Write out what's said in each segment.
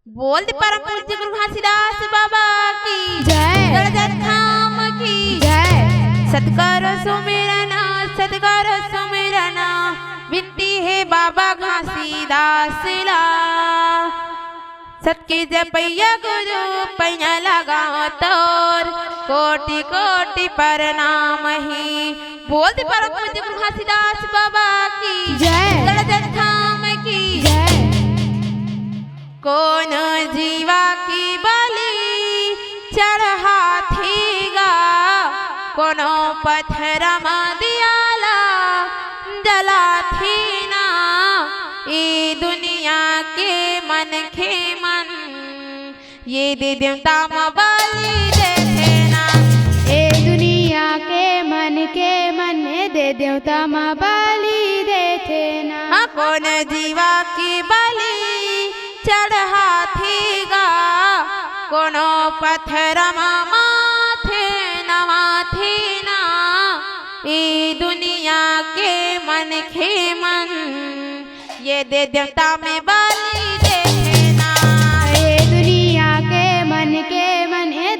बोल परम पूज्य गुरु घासीदास बाबा की जय। जगत धाम की जय। सत्करो सुमिरना सत्करो सुमिरना विनती है बाबा घासीदास ला सबके जपैया गुरु पैया लगा तोर कोटि कोटि प्रणाम ही। बोल परम पूज्य गुरु घासीदास बाबा की जय। जगत धाम की जय। कौन जीवा की बलि चढ़ाथीगा कोनो पत्थर दियाला जलाथी ना ये दुनिया के मन खे मन ये दे देवता बलि देते ना ए दुनिया के मन दे देवता माँ बलि देते ना। हाँ कौन जीवा की बलि चढ़ाथीगा कोनो पत्थर माथे नवाथी ना ये दुनिया के मन खे मन ये दे देवता में बलि देते ना। ए दुनिया के मन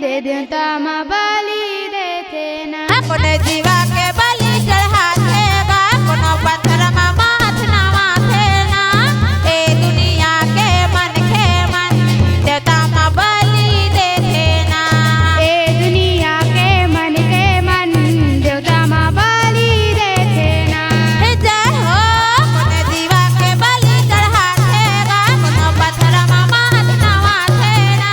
दे देवता माँ बलि देते ना। कौन जीवा के बलि चढ़ाथेगा कोनो पत्थर माथ नवाथे ना ये दुनिया के मन खे मन देवता में बलि देते ना। ए दुनिया के मन देवता माँ बलि देते ना। जय हो कौन जीवा के बलि चढ़ाथेगा कोनो पत्थर माथ नवाथे ना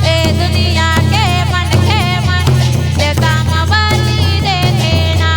ये दुनिया के मन खे मन देवता में बलि देते ना।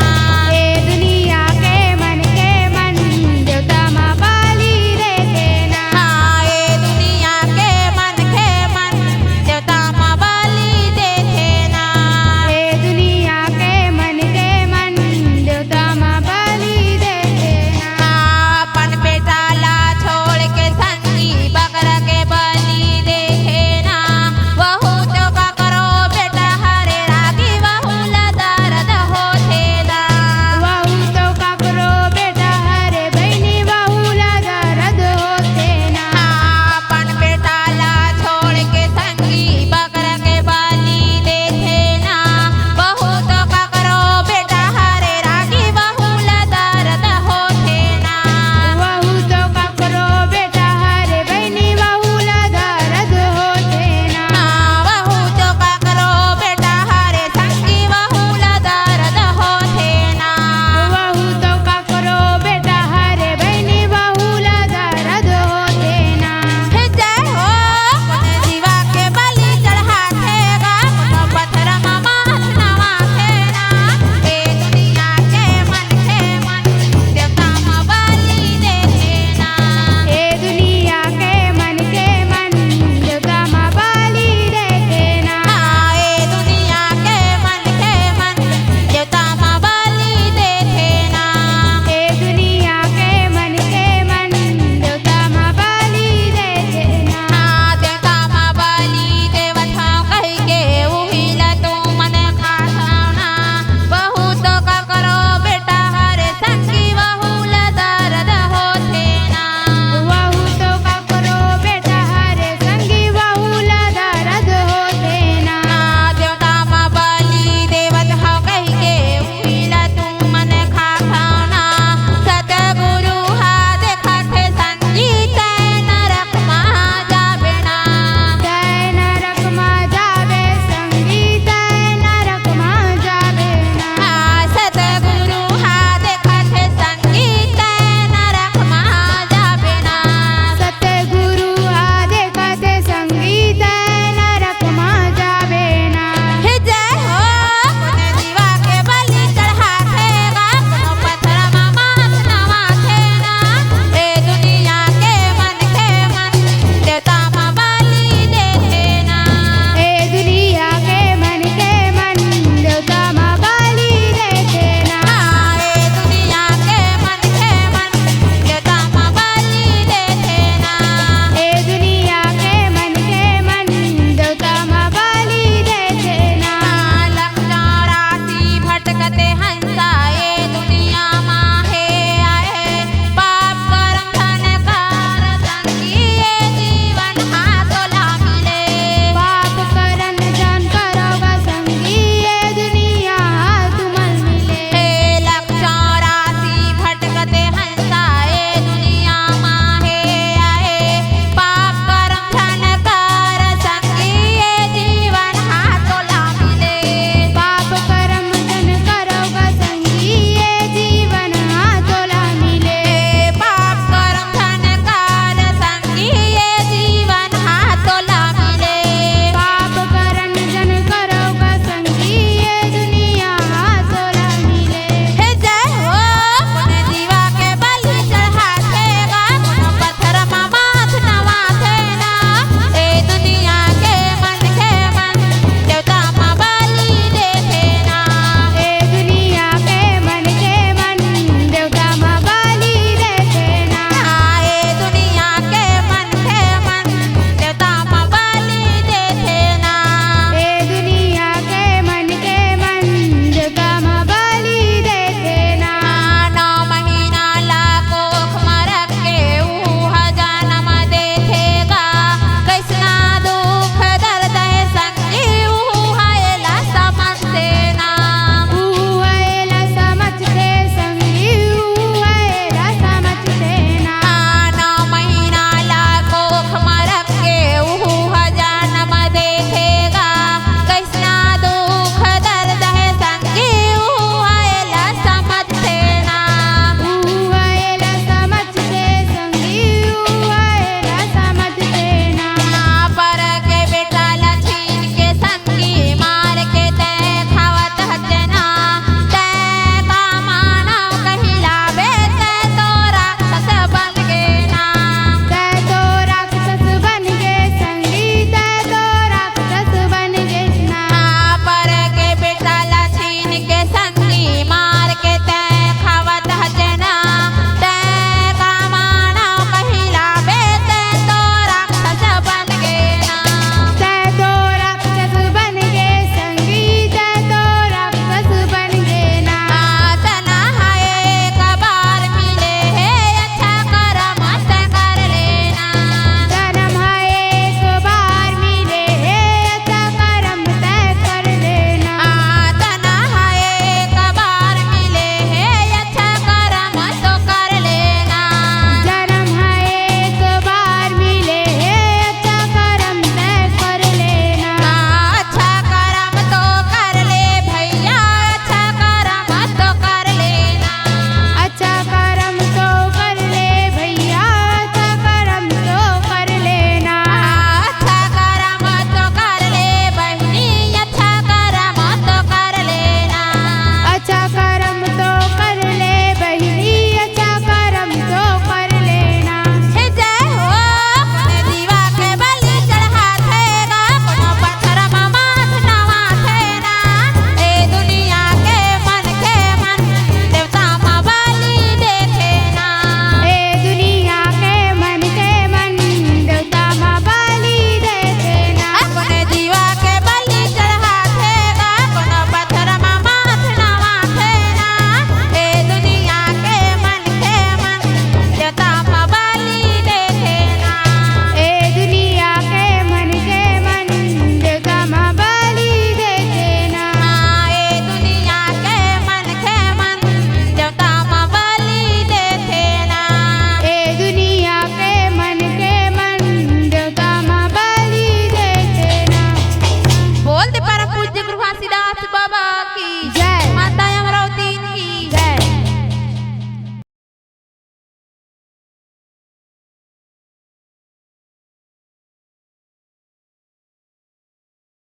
महिमा